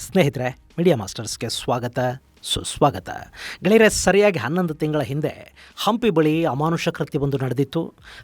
ಸ್ನೇಹಿತರೆ, ಮೀಡಿಯಾ ಮಾಸ್ಟರ್ಸ್ಗೆ ಸ್ವಾಗತ ಸುಸ್ವಾಗತ. ಗೆಳೆಯರೆ, ಸರಿಯಾಗಿ 11 ತಿಂಗಳ ಹಿಂದೆ ಹಂಪಿ ಬಳಿ ಅಮಾನುಷ ಕೃತ್ಯವೊಂದು ನಡೆದಿತ್ತು.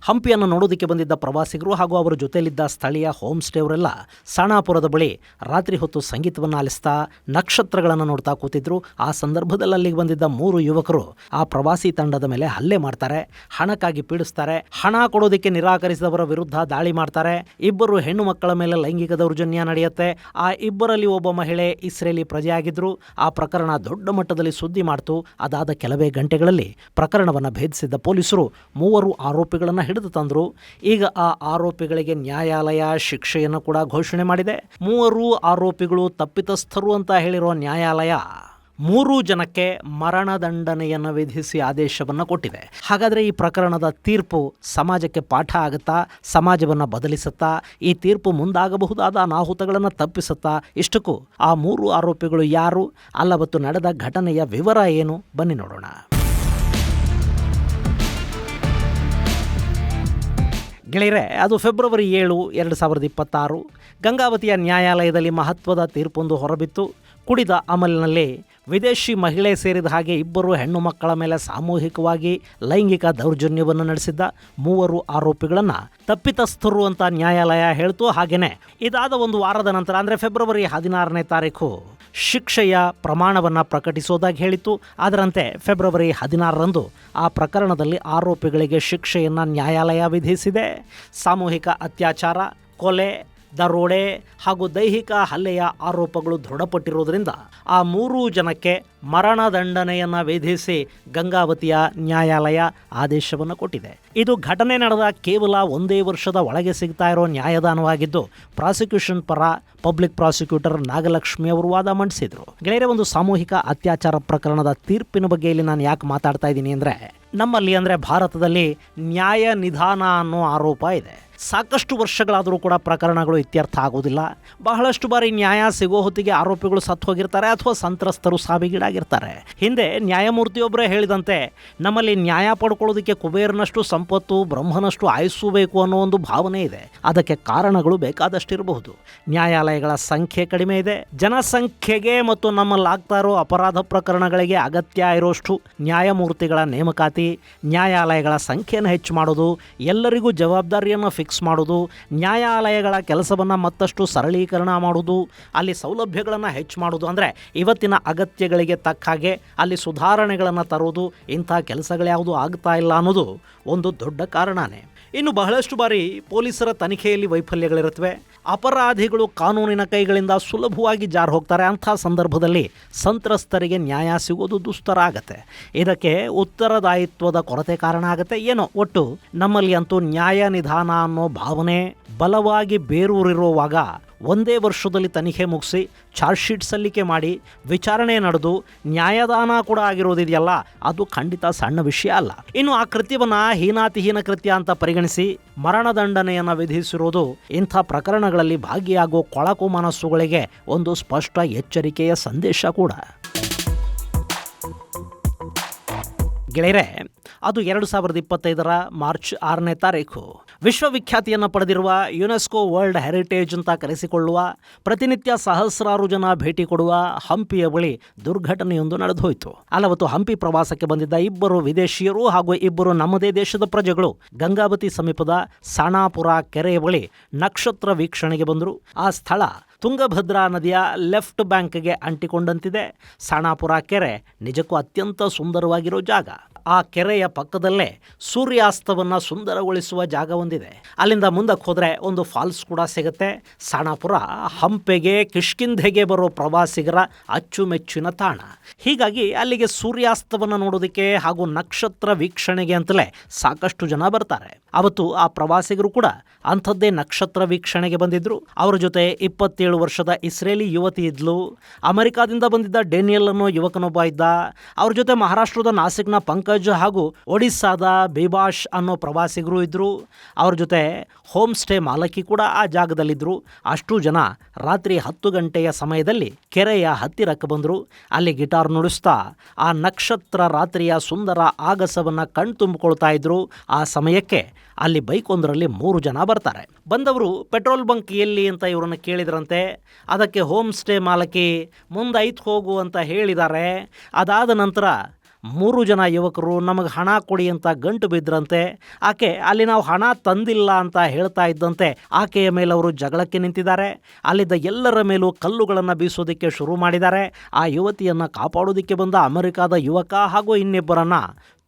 ಹಂಪಿಯನ್ನು ನೋಡೋದಕ್ಕೆ ಬಂದಿದ್ದ ಪ್ರವಾಸಿಗರು ಹಾಗೂ ಅವರ ಜೊತೆಯಲ್ಲಿದ್ದ ಸ್ಥಳೀಯ ಹೋಮ್ ಸ್ಟೇವರೆಲ್ಲ ಸಾಣಾಪುರದ ಬಳಿ ರಾತ್ರಿ ಹೊತ್ತು ಸಂಗೀತವನ್ನು ಆಲಿಸ್ತಾ ನಕ್ಷತ್ರಗಳನ್ನು ನೋಡ್ತಾ ಕೂತಿದ್ರು. ಆ ಸಂದರ್ಭದಲ್ಲಿ ಅಲ್ಲಿಗೆ ಬಂದಿದ್ದ 3 ಯುವಕರು ಆ ಪ್ರವಾಸಿ ತಂಡದ ಮೇಲೆ ಹಲ್ಲೆ ಮಾಡ್ತಾರೆ, ಹಣಕ್ಕಾಗಿ ಪೀಡಿಸ್ತಾರೆ. ಹಣ ಕೊಡೋದಕ್ಕೆ ನಿರಾಕರಿಸಿದವರ ವಿರುದ್ಧ ದಾಳಿ ಮಾಡ್ತಾರೆ. 2 ಹೆಣ್ಣು ಮಕ್ಕಳ ಮೇಲೆ ಲೈಂಗಿಕ ದೌರ್ಜನ್ಯ ನಡೆಯುತ್ತೆ. ಆ 2ರಲ್ಲಿ ಒಬ್ಬ ಮಹಿಳೆ ಇಸ್ರೇಲಿ ಪ್ರಜೆಯಾಗಿದ್ರು. ಆ ಪ್ರಕರಣ ದೊಡ್ಡ ಮಟ್ಟದಲ್ಲಿ ಸುದ್ದಿ ಮಾಡ್ತು. ಅದಾದ ಕೆಲವೇ ಗಂಟೆಗಳಲ್ಲಿ ಪ್ರಕರಣವನ್ನು ಭೇದಿಸಿದ್ದ ಪೊಲೀಸರು 3 ಆರೋಪಿಗಳನ್ನು ಹಿಡಿದು ತಂದರು. ಈಗ ಆ ಆರೋಪಿಗಳಿಗೆ ನ್ಯಾಯಾಲಯ ಶಿಕ್ಷೆಯನ್ನು ಕೂಡ ಘೋಷಣೆ ಮಾಡಿದೆ. 3 ಆರೋಪಿಗಳು ತಪ್ಪಿತಸ್ಥರು ಅಂತ ಹೇಳಿರೋ ನ್ಯಾಯಾಲಯ 3 ಜನಕ್ಕೆ ಮರಣದಂಡನೆಯನ್ನು ವಿಧಿಸಿ ಆದೇಶವನ್ನು ಕೊಟ್ಟಿದೆ. ಹಾಗಾದರೆ ಈ ಪ್ರಕರಣದ ತೀರ್ಪು ಸಮಾಜಕ್ಕೆ ಪಾಠ ಆಗುತ್ತಾ? ಸಮಾಜವನ್ನು ಬದಲಿಸುತ್ತಾ? ಈ ತೀರ್ಪು ಮುಂದಾಗಬಹುದಾದ ಅನಾಹುತಗಳನ್ನು ತಪ್ಪಿಸುತ್ತಾ? ಇಷ್ಟಕ್ಕೂ ಆ 3 ಆರೋಪಿಗಳು ಯಾರು? ಅಲ್ಲವತ್ತು ನಡೆದ ಘಟನೆಯ ವಿವರ ಏನು? ಬನ್ನಿ ನೋಡೋಣ. ಗೆಳೆಯರೆ, ಅದು ಫೆಬ್ರವರಿ 7, 2026 ಗಂಗಾವತಿಯ ನ್ಯಾಯಾಲಯದಲ್ಲಿ ಮಹತ್ವದ ತೀರ್ಪೊಂದು ಹೊರಬಿತ್ತು. ಕುಡಿದ ಅಮಲಿನಲ್ಲಿ ವಿದೇಶಿ ಮಹಿಳೆ ಸೇರಿದ ಹಾಗೆ 2 ಹೆಣ್ಣು ಮಕ್ಕಳ ಮೇಲೆ ಸಾಮೂಹಿಕವಾಗಿ ಲೈಂಗಿಕ ದೌರ್ಜನ್ಯವನ್ನು ನಡೆಸಿದ್ದ 3 ಆರೋಪಿಗಳನ್ನು ತಪ್ಪಿತಸ್ಥರು ಅಂತ ನ್ಯಾಯಾಲಯ ಹೇಳ್ತು. ಹಾಗೆಯೇ ಇದಾದ 1 ವಾರದ ನಂತರ ಅಂದರೆ ಫೆಬ್ರವರಿ 16ನೇ ತಾರೀಕು ಶಿಕ್ಷೆಯ ಪ್ರಮಾಣವನ್ನು ಪ್ರಕಟಿಸೋದಾಗಿ ಹೇಳಿತ್ತು. ಅದರಂತೆ ಫೆಬ್ರವರಿ 16ರಂದು ಆ ಪ್ರಕರಣದಲ್ಲಿ ಆರೋಪಿಗಳಿಗೆ ಶಿಕ್ಷೆಯನ್ನು ನ್ಯಾಯಾಲಯ ವಿಧಿಸಿದೆ. ಸಾಮೂಹಿಕ ಅತ್ಯಾಚಾರ, ಕೊಲೆ, ದರೋಡೆ ಹಾಗೂ ದೈಹಿಕ ಹಲ್ಲೆಯ ಆರೋಪಗಳು ದೃಢಪಟ್ಟಿರುವುದರಿಂದ ಆ 3 ಜನಕ್ಕೆ ಮರಣದಂಡನೆಯನ್ನು ವಿಧಿಸಿ ಗಂಗಾವತಿಯ ನ್ಯಾಯಾಲಯ ಆದೇಶವನ್ನು ಕೊಟ್ಟಿದೆ. ಇದು ಘಟನೆ ನಡೆದ ಕೇವಲ 1 ವರ್ಷದ ಒಳಗೆ ಸಿಗ್ತಾ ಇರೋ ನ್ಯಾಯದಾನವಾಗಿದ್ದು, ಪ್ರಾಸಿಕ್ಯೂಷನ್ ಪರ ಪಬ್ಲಿಕ್ ಪ್ರಾಸಿಕ್ಯೂಟರ್ ನಾಗಲಕ್ಷ್ಮಿ ಅವರು ವಾದ ಮಂಡಿಸಿದರು. ಗೆಳೆಯರೆ, ಒಂದು ಸಾಮೂಹಿಕ ಅತ್ಯಾಚಾರ ಪ್ರಕರಣದ ತೀರ್ಪಿನ ಬಗ್ಗೆ ಇಲ್ಲಿ ನಾನು ಯಾಕೆ ಮಾತಾಡ್ತಾ ಇದ್ದೀನಿ ಅಂದರೆ, ನಮ್ಮಲ್ಲಿ ಅಂದರೆ ಭಾರತದಲ್ಲಿ ನ್ಯಾಯ ನಿಧಾನ ಅನ್ನೋ ಆರೋಪ ಇದೆ. ಸಾಕಷ್ಟು ವರ್ಷಗಳಾದರೂ ಕೂಡ ಪ್ರಕರಣಗಳು ಇತ್ಯರ್ಥ ಆಗೋದಿಲ್ಲ. ಬಹಳಷ್ಟು ಬಾರಿ ನ್ಯಾಯ ಸಿಗೋ ಹೊತ್ತಿಗೆ ಆರೋಪಿಗಳು ಸತ್ತು ಹೋಗಿರ್ತಾರೆ ಅಥವಾ ಸಂತ್ರಸ್ತರು ಸಾವಿಗೀಡಾಗಿರ್ತಾರೆ. ಹಿಂದೆ ನ್ಯಾಯಮೂರ್ತಿಯೊಬ್ಬರೇ ಹೇಳಿದಂತೆ, ನಮ್ಮಲ್ಲಿ ನ್ಯಾಯ ಪಡ್ಕೊಳ್ಳೋದಕ್ಕೆ ಕುಬೇರನಷ್ಟು ಸಂಪತ್ತು, ಬ್ರಹ್ಮನಷ್ಟು ಆಯುಸ್ಸು ಬೇಕು ಅನ್ನೋ ಒಂದು ಭಾವನೆ ಇದೆ. ಅದಕ್ಕೆ ಕಾರಣಗಳು ಬೇಕಾದಷ್ಟಿರಬಹುದು. ನ್ಯಾಯಾಲಯಗಳ ಸಂಖ್ಯೆ ಕಡಿಮೆ ಇದೆ. ಜನಸಂಖ್ಯೆಗೆ ಮತ್ತು ನಮ್ಮಲ್ಲಾಗ್ತಾ ಇರೋ ಅಪರಾಧ ಪ್ರಕರಣಗಳಿಗೆ ಅಗತ್ಯ ಇರೋಷ್ಟು ನ್ಯಾಯಮೂರ್ತಿಗಳ ನೇಮಕಾತಿ, ನ್ಯಾಯಾಲಯಗಳ ಸಂಖ್ಯೆಯನ್ನು ಹೆಚ್ಚು ಮಾಡೋದು, ಎಲ್ಲರಿಗೂ ಜವಾಬ್ದಾರಿಯನ್ನು ಫಿಕ್ಸ್ ಮಾಡೋದು, ನ್ಯಾಯಾಲಯಗಳ ಕೆಲಸವನ್ನು ಮತ್ತಷ್ಟು ಸರಳೀಕರಣ ಮಾಡೋದು, ಅಲ್ಲಿ ಸೌಲಭ್ಯಗಳನ್ನು ಹೆಚ್ಚು ಮಾಡೋದು, ಅಂದರೆ ಇವತ್ತಿನ ಅಗತ್ಯಗಳಿಗೆ ತಕ್ಕ ಹಾಗೆ ಅಲ್ಲಿ ಸುಧಾರಣೆಗಳನ್ನು ತರೋದು, ಇಂಥ ಕೆಲಸಗಳ್ಯಾವುದು ಆಗ್ತಾ ಇಲ್ಲ ಅನ್ನೋದು ಒಂದು ದೊಡ್ಡ ಕಾರಣನೇ. ಇನ್ನು ಬಹಳಷ್ಟು ಬಾರಿ ಪೊಲೀಸರ ತನಿಖೆಯಲ್ಲಿ ವೈಫಲ್ಯಗಳಿರುತ್ತವೆ. ಅಪರಾಧಿಗಳು ಕಾನೂನಿನ ಕೈಗಳಿಂದ ಸುಲಭವಾಗಿ ಜಾರು ಹೋಗ್ತಾರೆ. ಅಂಥ ಸಂದರ್ಭದಲ್ಲಿ ಸಂತ್ರಸ್ತರಿಗೆ ನ್ಯಾಯ ಸಿಗೋದು ದುಸ್ತರ ಆಗತ್ತೆ. ಇದಕ್ಕೆ ಉತ್ತರದಾಯಿತ್ವದ ಕೊರತೆ ಕಾರಣ ಆಗುತ್ತೆ. ಏನೋ ಒಟ್ಟು ನಮ್ಮಲ್ಲಿ ಅಂತೂ ನ್ಯಾಯ ನಿಧಾನ ಅನ್ನೋ ಭಾವನೆ ಬಲವಾಗಿ ಬೇರೂರಿರುವಾಗ 1 ವರ್ಷದಲ್ಲಿ ತನಿಖೆ ಮುಗಿಸಿ ಚಾರ್ಜ್ ಶೀಟ್ ಸಲ್ಲಿಕೆ ಮಾಡಿ ವಿಚಾರಣೆ ನಡೆದು ನ್ಯಾಯದಾನ ಕೂಡ ಆಗಿರೋದಿದೆಯಲ್ಲ, ಅದು ಖಂಡಿತ ಸಣ್ಣ ವಿಷಯ ಅಲ್ಲ. ಇನ್ನು ಆ ಕೃತ್ಯವನ್ನು ಹೀನಾತಿಹೀನ ಕೃತ್ಯ ಅಂತ ಪರಿಗಣಿಸಿ ಮರಣದಂಡನೆಯನ್ನು ವಿಧಿಸಿರುವುದು ಇಂಥ ಪ್ರಕರಣಗಳಲ್ಲಿ ಭಾಗಿಯಾಗುವ ಕೊಳಕು ಮನಸ್ಸುಗಳಿಗೆ ಒಂದು ಸ್ಪಷ್ಟ ಎಚ್ಚರಿಕೆಯ ಸಂದೇಶ ಕೂಡ. ಗೆಳೆಯರೆ, ಅದು 2025 ಮಾರ್ಚ್ 6ನೇ ತಾರೀಕು ವಿಶ್ವವಿಖ್ಯಾತಿಯನ್ನು ಪಡೆದಿರುವ ಯುನೆಸ್ಕೋ ವರ್ಲ್ಡ್ ಹೆರಿಟೇಜ್ ಅಂತ ಕರೆಸಿಕೊಳ್ಳುವ, ಪ್ರತಿನಿತ್ಯ ಸಹಸ್ರಾರು ಜನ ಭೇಟಿ ಕೊಡುವ ಹಂಪಿಯ ಬಳಿ ದುರ್ಘಟನೆಯೊಂದು ನಡೆದು ಹೋಯಿತು. ಅಲ್ಲವತ್ತು ಹಂಪಿ ಪ್ರವಾಸಕ್ಕೆ ಬಂದಿದ್ದ 2 ವಿದೇಶಿಯರು ಹಾಗೂ 2 ನಮ್ಮದೇ ದೇಶದ ಪ್ರಜೆಗಳು ಗಂಗಾವತಿ ಸಮೀಪದ ಸಾಣಾಪುರ ಕೆರೆಯ ಬಳಿ ನಕ್ಷತ್ರ ವೀಕ್ಷಣೆಗೆ ಬಂದರು. ಆ ಸ್ಥಳ ತುಂಗಭದ್ರಾ ನದಿಯ ಲೆಫ್ಟ್ ಬ್ಯಾಂಕ್ಗೆ ಅಂಟಿಕೊಂಡಂತಿದೆ. ಸಾಣಾಪುರ ಕೆರೆ ನಿಜಕ್ಕೂ ಅತ್ಯಂತ ಸುಂದರವಾಗಿರೋ ಜಾಗ. ಆ ಕೆರೆಯ ಪಕ್ಕದಲ್ಲೇ ಸೂರ್ಯಾಸ್ತವನ್ನು ಸುಂದರಗೊಳಿಸುವ ಜಾಗ ಹೊಂದಿದೆ. ಅಲ್ಲಿಂದ ಮುಂದಕ್ಕೆ ಹೋದರೆ ಒಂದು ಫಾಲ್ಸ್ ಕೂಡ ಸಿಗುತ್ತೆ. ಸಾಣಾಪುರ ಹಂಪೆಗೆ, ಕಿಷ್ಕಿಂಧೆಗೆ ಬರೋ ಪ್ರವಾಸಿಗರ ಅಚ್ಚುಮೆಚ್ಚಿನ ತಾಣ. ಹೀಗಾಗಿ ಅಲ್ಲಿಗೆ ಸೂರ್ಯಾಸ್ತವನ್ನು ನೋಡೋದಕ್ಕೆ ಹಾಗೂ ನಕ್ಷತ್ರ ವೀಕ್ಷಣೆಗೆ ಅಂತಲೇ ಸಾಕಷ್ಟು ಜನ ಬರ್ತಾರೆ. ಅವತ್ತು ಆ ಪ್ರವಾಸಿಗರು ಕೂಡ ಅಂಥದ್ದೇ ನಕ್ಷತ್ರ ವೀಕ್ಷಣೆಗೆ ಬಂದಿದ್ದರು. ಅವರ ಜೊತೆ 27 ವರ್ಷದ ಇಸ್ರೇಲಿ ಯುವತಿ ಇದ್ಲು. ಅಮೆರಿಕಾದಿಂದ ಬಂದಿದ್ದ ಡೇನಿಯಲ್ ಅನ್ನೋ ಯುವಕನೊಬ್ಬ ಇದ್ದ. ಅವ್ರ ಜೊತೆ ಮಹಾರಾಷ್ಟ್ರದ ನಾಸಿಕ್ನ ಪಂಕಜ್ ಪಂಕಜ್ ಹಾಗೂ ಒಡಿಸ್ಸಾದ ಬಿಭಾಷ್ ಅನ್ನೋ ಪ್ರವಾಸಿಗರು ಇದ್ದರು. ಅವ್ರ ಜೊತೆ ಹೋಮ್ ಸ್ಟೇ ಮಾಲಕಿ ಕೂಡ ಆ ಜಾಗದಲ್ಲಿದ್ದರು. ಅಷ್ಟು ಜನ ರಾತ್ರಿ 10 ಗಂಟೆಯ ಸಮಯದಲ್ಲಿ ಕೆರೆಯ ಹತ್ತಿರಕ್ಕೆ ಬಂದರು. ಅಲ್ಲಿ ಗಿಟಾರ್ ನುಡಿಸ್ತಾ ಆ ನಕ್ಷತ್ರ ರಾತ್ರಿಯ ಸುಂದರ ಆಗಸವನ್ನು ಕಣ್ತುಂಬಿಕೊಳ್ತಾ ಇದ್ರು. ಆ ಸಮಯಕ್ಕೆ ಅಲ್ಲಿ ಬೈಕ್ ಒಂದರಲ್ಲಿ 3 ಜನ ಬರ್ತಾರೆ. ಬಂದವರು ಪೆಟ್ರೋಲ್ ಬಂಕ್ ಎಲ್ಲಿ ಅಂತ ಇವರನ್ನು ಕೇಳಿದ್ರಂತೆ. ಅದಕ್ಕೆ ಹೋಮ್ ಸ್ಟೇ ಮಾಲಕಿ ಮುಂದೈತ್ ಹೋಗು ಅಂತ ಹೇಳಿದ್ದಾರೆ. ಅದಾದ ನಂತರ 3 ಜನ ಯುವಕರು ನಮಗೆ ಹಣ ಕೊಡಿ ಅಂತ ಗಂಟು ಬಿದ್ದರಂತೆ. ಆಕೆ ಅಲ್ಲಿ ನಾವು ಹಣ ತಂದಿಲ್ಲ ಅಂತ ಹೇಳ್ತಾ ಇದ್ದಂತೆ ಆಕೆಯ ಮೇಲೆ ಅವರು ಜಗಳಕ್ಕೆ ನಿಂತಿದ್ದಾರೆ. ಅಲ್ಲಿದ್ದ ಎಲ್ಲರ ಮೇಲೂ ಕಲ್ಲುಗಳನ್ನು ಬೀಸೋದಕ್ಕೆ ಶುರು ಮಾಡಿದ್ದಾರೆ. ಆ ಯುವತಿಯನ್ನು ಕಾಪಾಡೋದಕ್ಕೆ ಬಂದ ಅಮೆರಿಕಾದ ಯುವಕ ಹಾಗೂ ಇನ್ನಿಬ್ಬರನ್ನ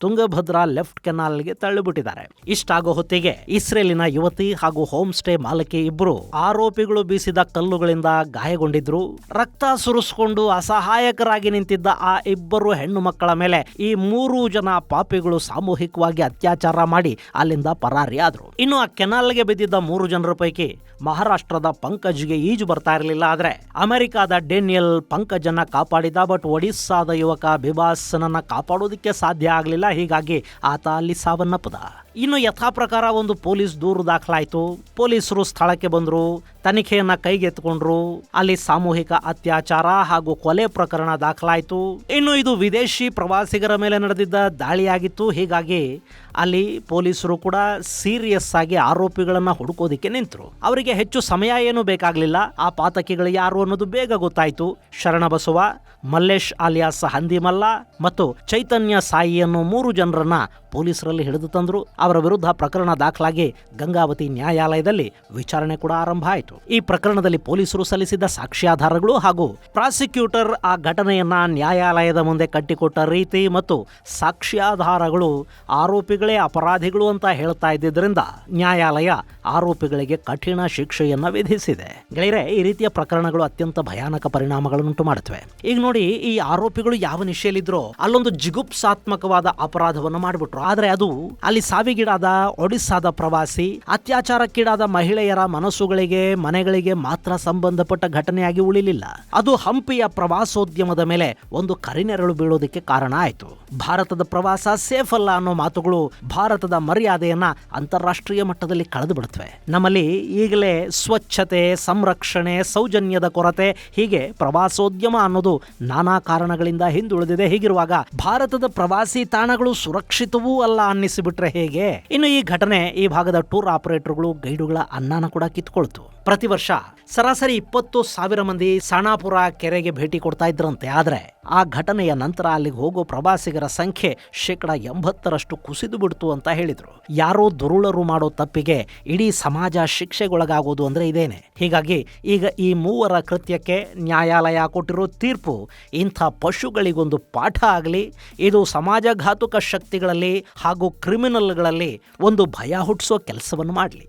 ತುಂಗಭದ್ರಾ ಲೆಫ್ಟ್ ಕೆನಾಲ್ಗೆ ತಳ್ಳಿಬಿಟ್ಟಿದ್ದಾರೆ. ಇಷ್ಟಾಗೋ ಹೊತ್ತಿಗೆ ಇಸ್ರೇಲಿನ ಯುವತಿ ಹಾಗೂ ಹೋಮ್ ಸ್ಟೇ ಮಾಲಕಿ ಇಬ್ಬರು ಆರೋಪಿಗಳು ಬೀಸಿದ ಕಲ್ಲುಗಳಿಂದ ಗಾಯಗೊಂಡಿದ್ರು. ರಕ್ತ ಸುರಿಸ್ಕೊಂಡು ಅಸಹಾಯಕರಾಗಿ ನಿಂತಿದ್ದ ಆ ಇಬ್ಬರು ಹೆಣ್ಣು ಮಕ್ಕಳ ಮೇಲೆ ಈ 3 ಜನ ಪಾಪಿಗಳು ಸಾಮೂಹಿಕವಾಗಿ ಅತ್ಯಾಚಾರ ಮಾಡಿ ಅಲ್ಲಿಂದ ಪರಾರಿಯಾದ್ರು. ಇನ್ನು ಆ ಕೆನಾಲ್ಗೆ ಬಿದ್ದಿದ್ದ 3 ಜನರ ಪೈಕಿ ಮಹಾರಾಷ್ಟ್ರದ ಪಂಕಜ್ಗೆ ಈಜು ಬರ್ತಾ ಇರಲಿಲ್ಲ. ಆದ್ರೆ ಅಮೆರಿಕಾದ ಡೇನಿಯಲ್ ಪಂಕಜನ್ನ ಕಾಪಾಡಿದ. ಬಟ್ ಒಡಿಸ್ಸಾದ ಯುವಕ ಬಿಭಾಸ್ನನ್ನ ಕಾಪಾಡೋದಕ್ಕೆ ಸಾಧ್ಯ ಆಗಲಿಲ್ಲ. ಹೀಗಾಗಿ ಆತ ಅಲ್ಲಿ ಸಾವನ್ನಪ್ಪದ. ಇನ್ನು ಯಥಾ ಪ್ರಕಾರ ಒಂದು ಪೊಲೀಸ್ ದೂರು ದಾಖಲಾಯಿತು. ಪೊಲೀಸರು ಸ್ಥಳಕ್ಕೆ ಬಂದರು, ತನಿಖೆಯನ್ನ ಕೈಗೆತ್ತಿಕೊಂಡ್ರು. ಅಲ್ಲಿ ಸಾಮೂಹಿಕ ಅತ್ಯಾಚಾರ ಹಾಗೂ ಕೊಲೆ ಪ್ರಕರಣ ದಾಖಲಾಯಿತು. ಇನ್ನು ಇದು ವಿದೇಶಿ ಪ್ರವಾಸಿಗರ ಮೇಲೆ ನಡೆದಿದ್ದ ದಾಳಿಯಾಗಿತ್ತು. ಹೀಗಾಗಿ ಅಲ್ಲಿ ಪೊಲೀಸರು ಕೂಡ ಸೀರಿಯಸ್ ಆಗಿ ಆರೋಪಿಗಳನ್ನ ಹುಡುಕೋದಿಕ್ಕೆ ನಿಂತರು. ಅವರಿಗೆ ಹೆಚ್ಚು ಸಮಯ ಏನೂ ಬೇಕಾಗಲಿಲ್ಲ. ಆ ಪಾತಕಿಗಳು ಯಾರು ಅನ್ನೋದು ಬೇಗ ಗೊತ್ತಾಯಿತು. ಶರಣಬಸವ, ಮಲ್ಲೇಶ್ ಆಲಿಯಾಸ್ ಹಂದಿಮಲ್ಲ ಮತ್ತು ಚೈತನ್ಯ ಸಾಯಿ ಅನ್ನೋ 3 ಜನರನ್ನ ಪೊಲೀಸರಲ್ಲಿ ಹಿಡಿದು ತಂದರು. ಅವರ ವಿರುದ್ಧ ಪ್ರಕರಣ ದಾಖಲಾಗಿ ಗಂಗಾವತಿ ನ್ಯಾಯಾಲಯದಲ್ಲಿ ವಿಚಾರಣೆ ಕೂಡ ಆರಂಭ ಆಯಿತು. ಈ ಪ್ರಕರಣದಲ್ಲಿ ಪೊಲೀಸರು ಸಲ್ಲಿಸಿದ ಸಾಕ್ಷ್ಯಾಧಾರಗಳು ಹಾಗೂ ಪ್ರಾಸಿಕ್ಯೂಟರ್ ಆ ಘಟನೆಯನ್ನ ನ್ಯಾಯಾಲಯದ ಮುಂದೆ ಕಟ್ಟಿಕೊಟ್ಟ ರೀತಿ ಮತ್ತು ಸಾಕ್ಷ್ಯಾಧಾರಗಳು ಆರೋಪಿಗಳೇ ಅಪರಾಧಿಗಳು ಅಂತ ಹೇಳ್ತಾ ಇದ್ದಿದ್ದರಿಂದ ನ್ಯಾಯಾಲಯ ಆರೋಪಿಗಳಿಗೆ ಕಠಿಣ ಶಿಕ್ಷೆಯನ್ನ ವಿಧಿಸಿದೆ. ಗೆಳೆಯರೆ, ಈ ರೀತಿಯ ಪ್ರಕರಣಗಳು ಅತ್ಯಂತ ಭಯಾನಕ ಪರಿಣಾಮಗಳನ್ನುಂಟು ಮಾಡುತ್ತವೆ. ಈಗ ನೋಡಿ, ಈ ಆರೋಪಿಗಳು ಯಾವ ನಿಶೆಯಲ್ಲಿದ್ರೋ ಅಲ್ಲೊಂದು ಜಿಗುಪ್ಸಾತ್ಮಕವಾದ ಅಪರಾಧವನ್ನು ಮಾಡಿಬಿಟ್ರು. ಆದ್ರೆ ಅದು ಅಲ್ಲಿ ಸಾವಿಗೀಡಾದ ಒಡಿಸ್ಸಾದ ಪ್ರವಾಸಿ, ಅತ್ಯಾಚಾರಕ್ಕೀಡಾದ ಮಹಿಳೆಯರ ಮನಸ್ಸುಗಳಿಗೆ, ಮನೆಗಳಿಗೆ ಮಾತ್ರ ಸಂಬಂಧಪಟ್ಟ ಘಟನೆಯಾಗಿ ಉಳಿಲಿಲ್ಲ. ಅದು ಹಂಪಿಯ ಪ್ರವಾಸೋದ್ಯಮದ ಮೇಲೆ ಒಂದು ಕರಿನೆರಳು ಬೀಳೋದಕ್ಕೆ ಕಾರಣ ಆಯಿತು. ಭಾರತದ ಪ್ರವಾಸ ಸೇಫ್ ಅಲ್ಲ ಅನ್ನೋ ಮಾತುಗಳು ಭಾರತದ ಮರ್ಯಾದೆಯನ್ನ ಅಂತಾರಾಷ್ಟ್ರೀಯ ಮಟ್ಟದಲ್ಲಿ ಕಳೆದು ಬಿಡುತ್ತವೆ. ನಮ್ಮಲ್ಲಿ ಈಗಲೇ ಸ್ವಚ್ಛತೆ, ಸಂರಕ್ಷಣೆ, ಸೌಜನ್ಯದ ಕೊರತೆ, ಹೀಗೆ ಪ್ರವಾಸೋದ್ಯಮ ಅನ್ನೋದು ನಾನಾ ಕಾರಣಗಳಿಂದ ಹಿಂದುಳಿದಿದೆ. ಹೀಗಿರುವಾಗ ಭಾರತದ ಪ್ರವಾಸಿ ತಾಣಗಳು ಸುರಕ್ಷಿತವೂ ಅಲ್ಲ ಅನ್ನಿಸಿಬಿಟ್ರೆ ಹೇಗೆ? ಇನ್ನು ಈ ಘಟನೆ ಈ ಭಾಗದ ಟೂರ್ ಆಪರೇಟರ್ಗಳು, ಗೈಡುಗಳ ಅನ್ನನ ಕೂಡ ಕಿತ್ಕೊಳ್ತು. ಪ್ರತಿ ವರ್ಷ ಸರಾಸರಿ 20,000 ಮಂದಿ ಸಾಣಾಪುರ ಕೆರೆಗೆ ಭೇಟಿ ಕೊಡ್ತಾ ಇದ್ರಂತೆ. ಆದ್ರೆ ಆ ಘಟನೆಯ ನಂತರ ಅಲ್ಲಿಗೆ ಹೋಗೋ ಪ್ರವಾಸಿಗರ ಸಂಖ್ಯೆ 80% ಕುಸಿದು ಬಿಡ್ತು ಅಂತ ಹೇಳಿದ್ರು. ಯಾರೋ ದುರುಳರು ಮಾಡೋ ತಪ್ಪಿಗೆ ಇಡೀ ಸಮಾಜ ಶಿಕ್ಷೆಗೊಳಗಾಗೋದು ಅಂದ್ರೆ ಇದೇನೆ. ಹೀಗಾಗಿ ಈಗ ಈ 3 ಕೃತ್ಯಕ್ಕೆ ನ್ಯಾಯಾಲಯ ಕೊಟ್ಟಿರೋ ತೀರ್ಪು ಇಂಥ ಪಶುಗಳಿಗೊಂದು ಪಾಠ ಆಗಲಿ, ಇದು ಸಮಾಜಘಾತುಕ ಶಕ್ತಿಗಳಲ್ಲಿ ಹಾಗೂ ಕ್ರಿಮಿನಲ್ಗಳಲ್ಲಿ ಒಂದು ಭಯ ಹುಟ್ಟಿಸೋ ಕೆಲಸವನ್ನು ಮಾಡಲಿ.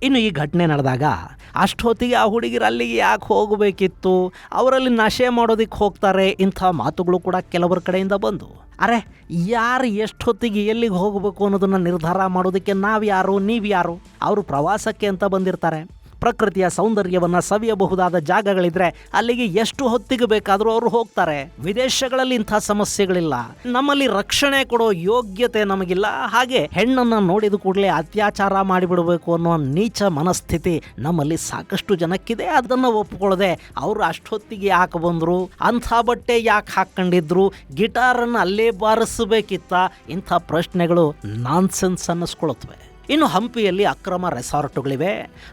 ಇನ್ನು ಈ ಘಟನೆ ನಡೆದಾಗ ಅಷ್ಟೊತ್ತಿಗೆ ಆ ಹುಡುಗಿರು ಅಲ್ಲಿಗೆ ಯಾಕೆ ಹೋಗಬೇಕಿತ್ತು, ಅವರಲ್ಲಿ ನಶೆ ಮಾಡೋದಕ್ಕೆ ಹೋಗ್ತಾರೆ, ಇಂಥ ಮಾತುಗಳು ಕೂಡ ಕೆಲವರ ಕಡೆಯಿಂದ ಬಂದು. ಅರೆ, ಯಾರು ಎಷ್ಟೊತ್ತಿಗೆ ಎಲ್ಲಿಗೆ ಹೋಗಬೇಕು ಅನ್ನೋದನ್ನು ನಿರ್ಧಾರ ಮಾಡೋದಕ್ಕೆ ನಾವ್ಯಾರು, ನೀವ್ಯಾರು? ಅವರು ಪ್ರವಾಸಕ್ಕೆ ಅಂತ ಬಂದಿರ್ತಾರೆ. ಪ್ರಕೃತಿಯ ಸೌಂದರ್ಯವನ್ನು ಸವಿಯಬಹುದಾದ ಜಾಗಗಳಿದ್ರೆ ಅಲ್ಲಿಗೆ ಎಷ್ಟು ಹೊತ್ತಿಗೆ ಬೇಕಾದರೂ ಅವರು ಹೋಗ್ತಾರೆ. ವಿದೇಶಗಳಲ್ಲಿ ಇಂಥ ಸಮಸ್ಯೆಗಳಿಲ್ಲ. ನಮ್ಮಲ್ಲಿ ರಕ್ಷಣೆ ಕೊಡೋ ಯೋಗ್ಯತೆ ನಮಗಿಲ್ಲ. ಹಾಗೆ ಹೆಣ್ಣನ್ನು ನೋಡಿದ ಕೂಡಲೇ ಅತ್ಯಾಚಾರ ಮಾಡಿಬಿಡಬೇಕು ಅನ್ನೋ ನೀಚ ಮನಸ್ಥಿತಿ ನಮ್ಮಲ್ಲಿ ಸಾಕಷ್ಟು ಜನಕ್ಕಿದೆ. ಅದನ್ನು ಒಪ್ಕೊಳ್ಳದೆ ಅವರು ಅಷ್ಟೊತ್ತಿಗೆ ಯಾಕೆ ಬಂದರು, ಅಂಥ ಬಟ್ಟೆ ಯಾಕೆ ಹಾಕ್ಕೊಂಡಿದ್ರು, ಗಿಟಾರನ್ನು ಅಲ್ಲೇ ಬಾರಿಸಬೇಕಿತ್ತ, ಇಂಥ ಪ್ರಶ್ನೆಗಳು ನಾನ್ಸೆನ್ಸ್ ಅನ್ನಿಸ್ಕೊಳುತ್ತವೆ. ಇನ್ನು ಹಂಪಿಯಲ್ಲಿ ಅಕ್ರಮ ರೆಸಾರ್ಟ್ಗಳಿವೆ.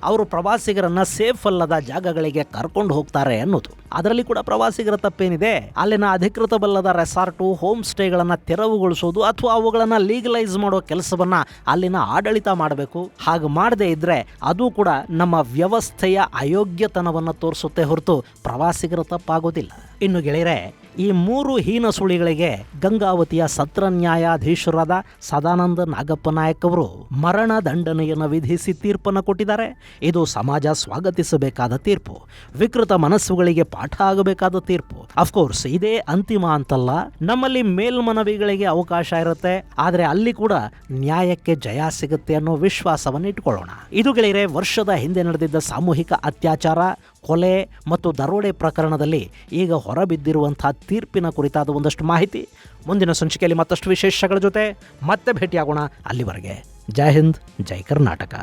ಅವರು ಪ್ರವಾಸಿಗರನ್ನ ಸೇಫ್ ಅಲ್ಲದ ಜಾಗಗಳಿಗೆ ಕರ್ಕೊಂಡು ಹೋಗ್ತಾರೆ ಅನ್ನೋದು. ಅದರಲ್ಲಿ ಕೂಡ ಪ್ರವಾಸಿಗರ ತಪ್ಪೇನಿದೆ? ಅಲ್ಲಿನ ಅಧಿಕೃತವಲ್ಲದ ರೆಸಾರ್ಟು, ಹೋಮ್ ಸ್ಟೇಗಳನ್ನು ತೆರವುಗೊಳಿಸೋದು ಅಥವಾ ಅವುಗಳನ್ನು ಲೀಗಲೈಸ್ ಮಾಡೋ ಕೆಲಸವನ್ನ ಅಲ್ಲಿನ ಆಡಳಿತ ಮಾಡಬೇಕು. ಹಾಗೆ ಮಾಡದೇ ಇದ್ರೆ ಅದು ಕೂಡ ನಮ್ಮ ವ್ಯವಸ್ಥೆಯ ಅಯೋಗ್ಯತನವನ್ನು ತೋರಿಸುತ್ತೆ ಹೊರತು ಪ್ರವಾಸಿಗರ ತಪ್ಪಾಗೋದಿಲ್ಲ. ಇನ್ನು ಗೆಳೆಯರೆ, ಈ 3 ಹೀನ ಸುಳಿಗಳಿಗೆ ಗಂಗಾವತಿಯ ಸತ್ರ ನ್ಯಾಯಾಧೀಶರಾದ ಸದಾನಂದ ನಾಗಪ್ಪ ನಾಯಕ್ ಅವರು ಮರಣ ದಂಡನೆಯನ್ನು ವಿಧಿಸಿ ತೀರ್ಪನ್ನು ಕೊಟ್ಟಿದ್ದಾರೆ. ಇದು ಸಮಾಜ ಸ್ವಾಗತಿಸಬೇಕಾದ ತೀರ್ಪು, ವಿಕೃತ ಮನಸ್ಸುಗಳಿಗೆ ಪಾಠ ಆಗಬೇಕಾದ ತೀರ್ಪು. ಅಫ್ಕೋರ್ಸ್ ಇದೇ ಅಂತಿಮ ಅಂತಲ್ಲ, ನಮ್ಮಲ್ಲಿ ಮೇಲ್ಮನವಿಗಳಿಗೆ ಅವಕಾಶ ಇರುತ್ತೆ, ಆದರೆ ಅಲ್ಲಿ ಕೂಡ ನ್ಯಾಯಕ್ಕೆ ಜಯ ಸಿಗುತ್ತೆ ಅನ್ನೋ ವಿಶ್ವಾಸವನ್ನು ಇಟ್ಕೊಳ್ಳೋಣ. ಇದು ಗೆಳೆಯರೆ, ವರ್ಷದ ಹಿಂದೆ ನಡೆದಿದ್ದ ಸಾಮೂಹಿಕ ಅತ್ಯಾಚಾರ, ಕೊಲೆ ಮತ್ತು ದರೋಡೆ ಪ್ರಕರಣದಲ್ಲಿ ಈಗ ಹೊರಬಿದ್ದಿರುವಂತಹ ತೀರ್ಪಿನ ಕುರಿತಾದ ಒಂದಷ್ಟು ಮಾಹಿತಿ. ಮುಂದಿನ ಸಂಚಿಕೆಯಲ್ಲಿ ಮತ್ತಷ್ಟು ವಿಶೇಷಗಳ ಜೊತೆ ಮತ್ತೆ ಭೇಟಿಯಾಗೋಣ. ಅಲ್ಲಿವರೆಗೆ ಜೈ ಹಿಂದ್, ಜೈ ಕರ್ನಾಟಕ.